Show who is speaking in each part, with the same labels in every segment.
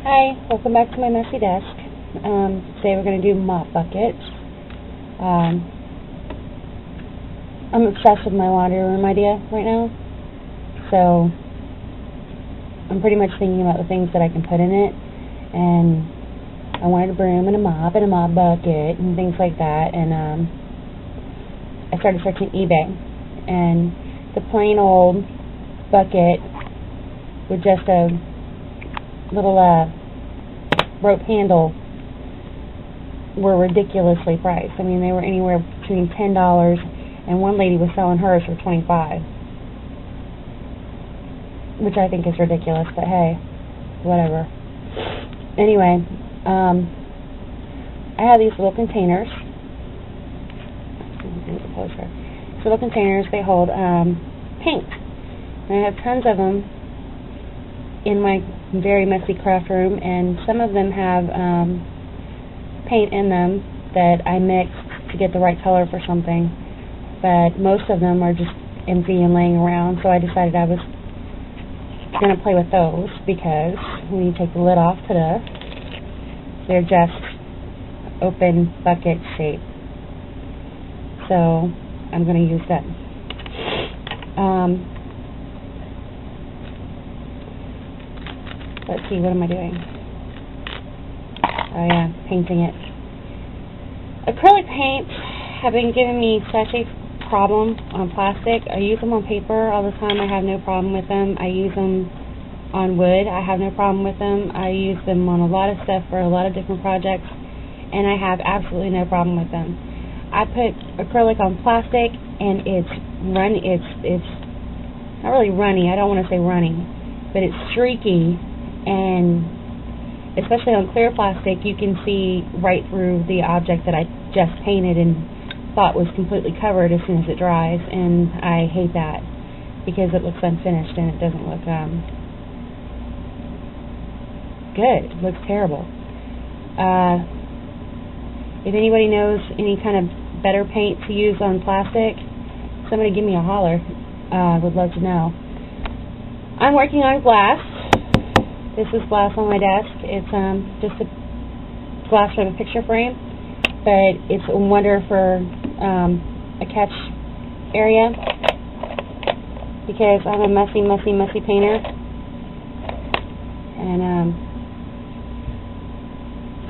Speaker 1: Hi, welcome back to my messy desk. Today we're going to do mop buckets. I'm obsessed with my laundry room idea right now, so I'm pretty much thinking about the things that I can put in it, and I wanted a broom and a mop bucket and things like that, and I started searching eBay, and the plain old bucket with just a little rope handle were ridiculously priced. I mean, they were anywhere between $10 and one lady was selling hers for $25, which I think is ridiculous, but hey, whatever. Anyway, I have these little containers. These little containers, they hold paint, and I have tons of them in my very messy craft room, and some of them have paint in them that I mixed to get the right color for something, but most of them are just empty and laying around, so I decided I was going to play with those, because when you take the lid off to this, they're just open bucket shape, so I'm going to use them. Let's see, what am I doing? Oh yeah, painting it. Acrylic paints have been giving me such a problem on plastic. I use them on paper all the time. I have no problem with them. I use them on wood. I have no problem with them. I use them on a lot of stuff for a lot of different projects, and I have absolutely no problem with them. I put acrylic on plastic, and it's not really runny. I don't want to say runny, but it's streaky. And especially on clear plastic, you can see right through the object that I just painted and thought was completely covered as soon as it dries, and I hate that because it looks unfinished and it doesn't look good. It looks terrible. If anybody knows any kind of better paint to use on plastic, somebody give me a holler. I would love to know. I'm working on glass. This is glass on my desk. It's just a glass from a picture frame, but it's a wonder for a catch area, because I'm a messy painter, and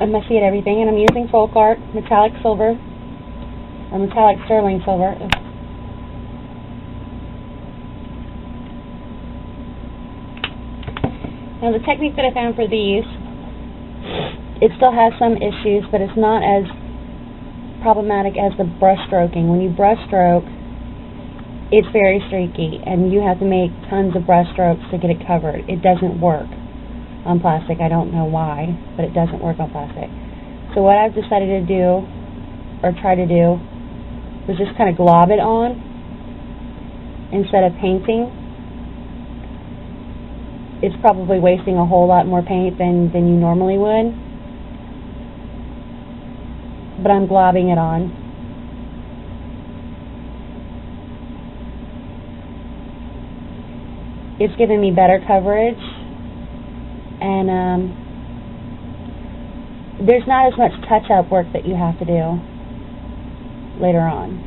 Speaker 1: I'm messy at everything, and I'm using folk art metallic silver, or metallic sterling silver. Now, the technique that I found for these, it still has some issues, but it's not as problematic as the brush stroking. When you brush stroke, it's very streaky, and you have to make tons of brush strokes to get it covered. It doesn't work on plastic. I don't know why, but it doesn't work on plastic. So what I've decided to do, or try to do, was just kind of glob it on instead of painting. It's probably wasting a whole lot more paint than you normally would, but I'm globbing it on. It's giving me better coverage, and there's not as much touch-up work that you have to do later on.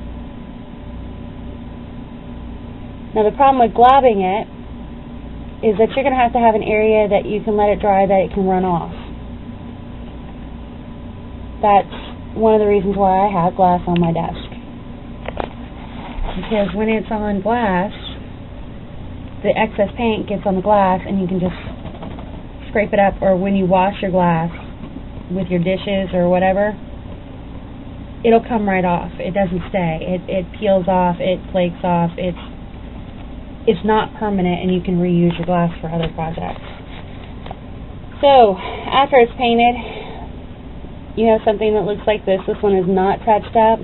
Speaker 1: Now, the problem with globbing it is that you're going to have an area that you can let it dry, that it can run off. That's one of the reasons why I have glass on my desk. Because when it's on glass, the excess paint gets on the glass, and you can just scrape it up, or when you wash your glass with your dishes or whatever, it'll come right off. It doesn't stay. It peels off, it flakes off, it's not permanent, and you can reuse your glass for other projects. So, after it's painted, you have something that looks like this. This one is not touched up,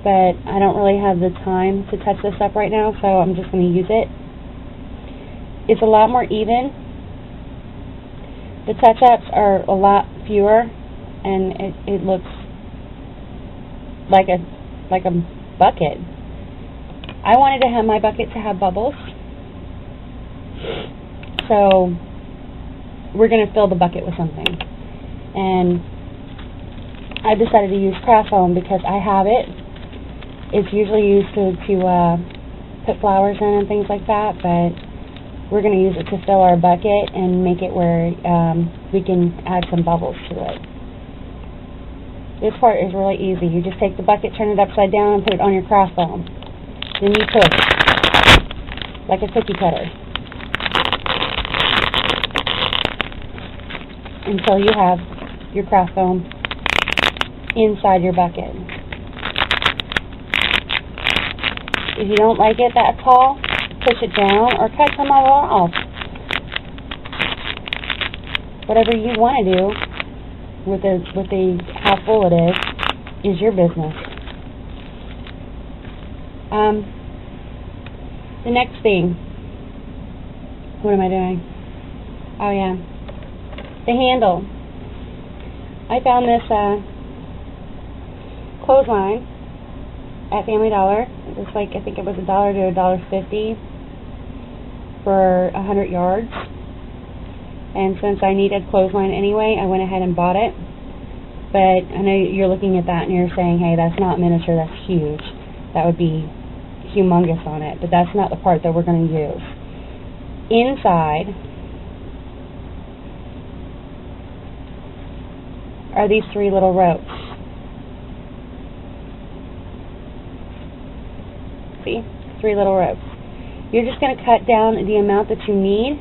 Speaker 1: but I don't really have the time to touch this up right now, so I'm just going to use it. It's a lot more even. The touch-ups are a lot fewer, and it looks like a bucket. I wanted to have my bucket to have bubbles, so we're going to fill the bucket with something. And I decided to use craft foam because I have it. It's usually used to put flowers in and things like that, but we're going to use it to fill our bucket and make it where we can add some bubbles to it. This part is really easy. You just take the bucket, turn it upside down, and put it on your craft foam. Then you push, like a cookie cutter, until you have your craft foam inside your bucket. If you don't like it that tall, push it down or cut some of it off. Whatever you want to do with how full it is your business. The next thing, what am I doing? Oh yeah, the handle. I found this clothesline at Family Dollar. It was like, I think it was $1 to $1.50 for 100 yards. And since I needed clothesline anyway, I went ahead and bought it. But I know you're looking at that and you're saying, hey, that's not miniature, that's huge. That would be humongous on it. But that's not the part that we're going to use. Inside are these 3 little ropes. See? 3 little ropes. You're just going to cut down the amount that you need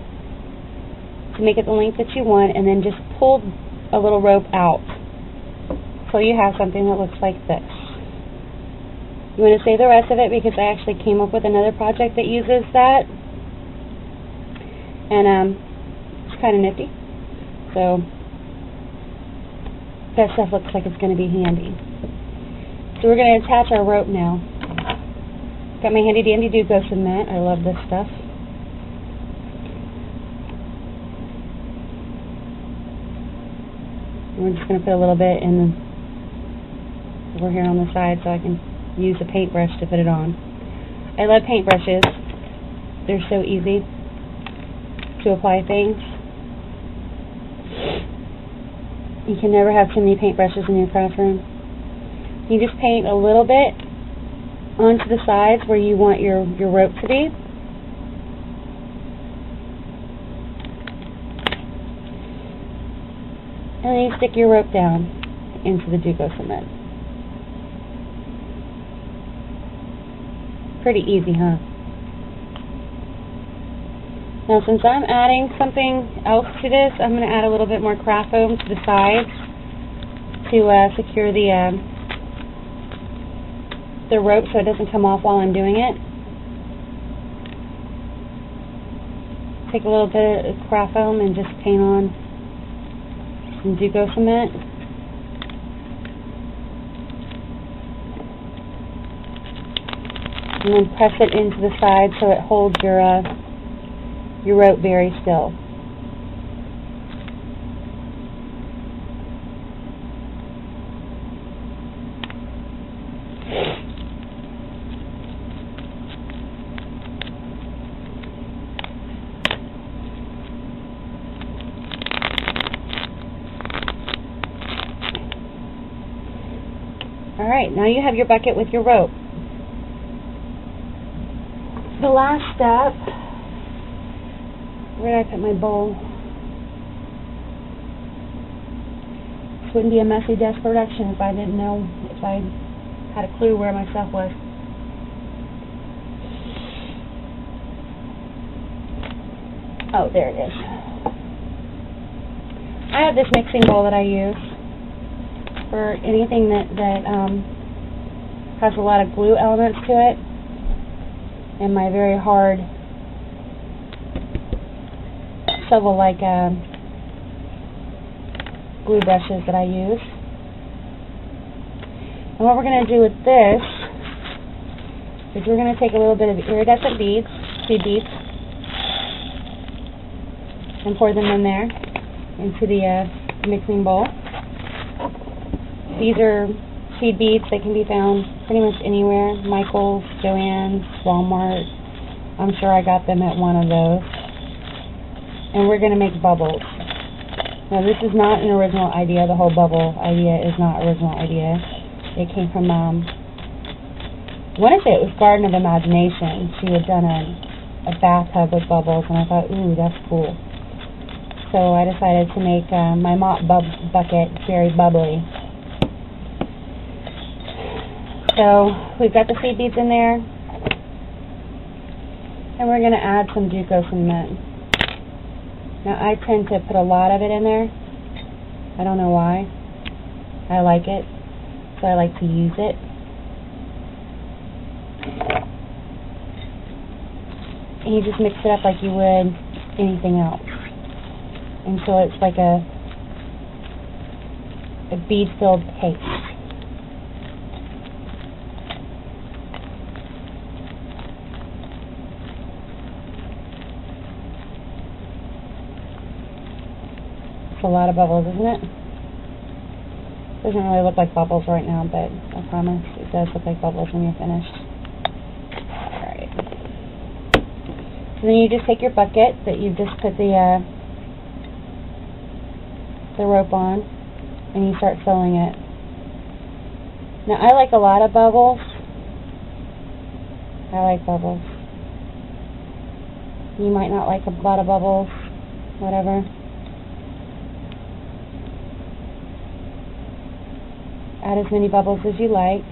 Speaker 1: to make it the length that you want, and then just pull a little rope out so you have something that looks like this. You want to save the rest of it because I actually came up with another project that uses that, and it's kind of nifty. So that stuff looks like it's going to be handy. So we're going to attach our rope now. Got my handy dandy Duco cement. I love this stuff. We're just going to put a little bit in over here on the side so I can use a paintbrush to put it on. I love paintbrushes. They're so easy to apply things. You can never have too many paintbrushes in your craft room. You just paint a little bit onto the sides where you want your rope to be. And then you stick your rope down into the Duco cement. Pretty easy, huh? Now, since I'm adding something else to this, I'm going to add a little bit more craft foam to the sides to secure the rope so it doesn't come off while I'm doing it. Take a little bit of craft foam and just paint on some Duco cement. And then press it into the side so it holds your rope very still. Alright, now you have your bucket with your rope. The last step, where did I put my bowl? This wouldn't be a messy desk production if I didn't know, if I had a clue where my stuff was. Oh, there it is. I have this mixing bowl that I use for anything that has a lot of glue elements to it, and my very hard shovel-like glue brushes that I use. And what we're going to do with this is we're going to take a little bit of iridescent beads, seed beads, and pour them in there into the mixing bowl. These are seed beads that can be found pretty much anywhere. Michael's, Joann's, Walmart. I'm sure I got them at one of those. And we're going to make bubbles. Now this is not an original idea. The whole bubble idea is not original idea. It came from I want to say it was Garden of Imagination. She had done a bathtub with bubbles, and I thought, ooh, that's cool. So I decided to make my mop bucket very bubbly. So we've got the seed beads in there, and we're going to add some Duco cement. Now I tend to put a lot of it in there. I don't know why. I like it, so I like to use it. And you just mix it up like you would anything else until it's like a bead-filled paste. A lot of bubbles, isn't it? Doesn't really look like bubbles right now, but I promise it does look like bubbles when you're finished. Alright. So then you just take your bucket that you just put the rope on, and you start filling it. Now I like a lot of bubbles. I like bubbles. You might not like a lot of bubbles, whatever. Add as many bubbles as you like,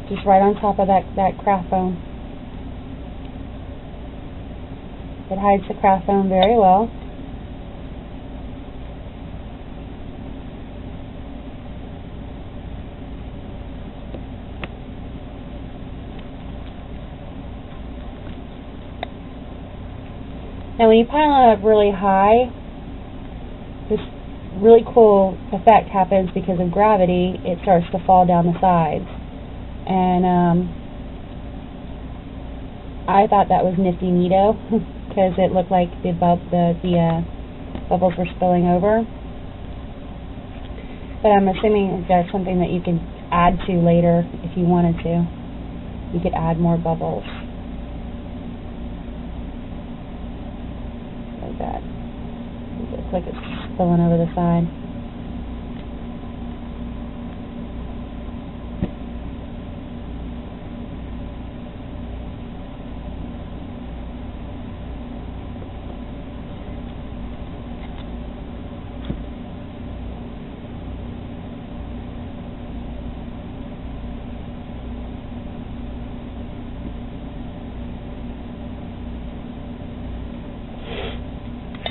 Speaker 1: just right on top of that craft foam. It hides the craft foam very well. Now when you pile it up really high, this really cool effect happens because of gravity. It starts to fall down the sides, and I thought that was nifty neato because it looked like the bubbles were spilling over. But I'm assuming that's something that you can add to later if you wanted to. You could add more bubbles like that. It looks like it's spilling over the side.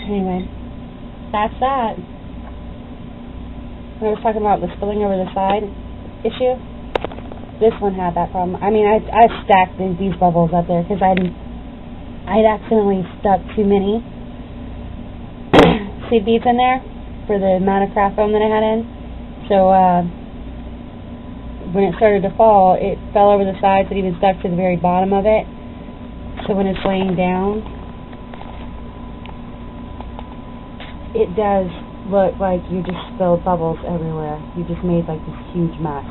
Speaker 1: Anyway, that's that. When I was talking about the spilling over the side issue, this one had that problem. I mean, I stacked these bubbles up there because I'd accidentally stuck too many seed beads in there for the amount of craft foam that I had in. So when it started to fall, it fell over the sides. It even stuck to the very bottom of it. So when it's laying down, it does look like you just spilled bubbles everywhere. You just made like this huge mess.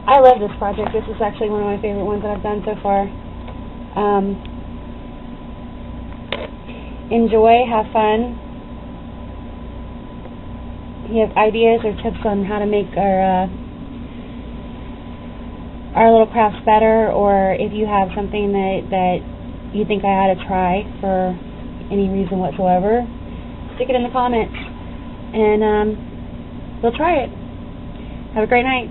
Speaker 1: I love this project. This is actually one of my favorite ones that I've done so far. Enjoy, have fun. If you have ideas or tips on how to make our little crafts better, or if you have something that you think I ought to try for any reason whatsoever, stick it in the comments and we'll try it. Have a great night.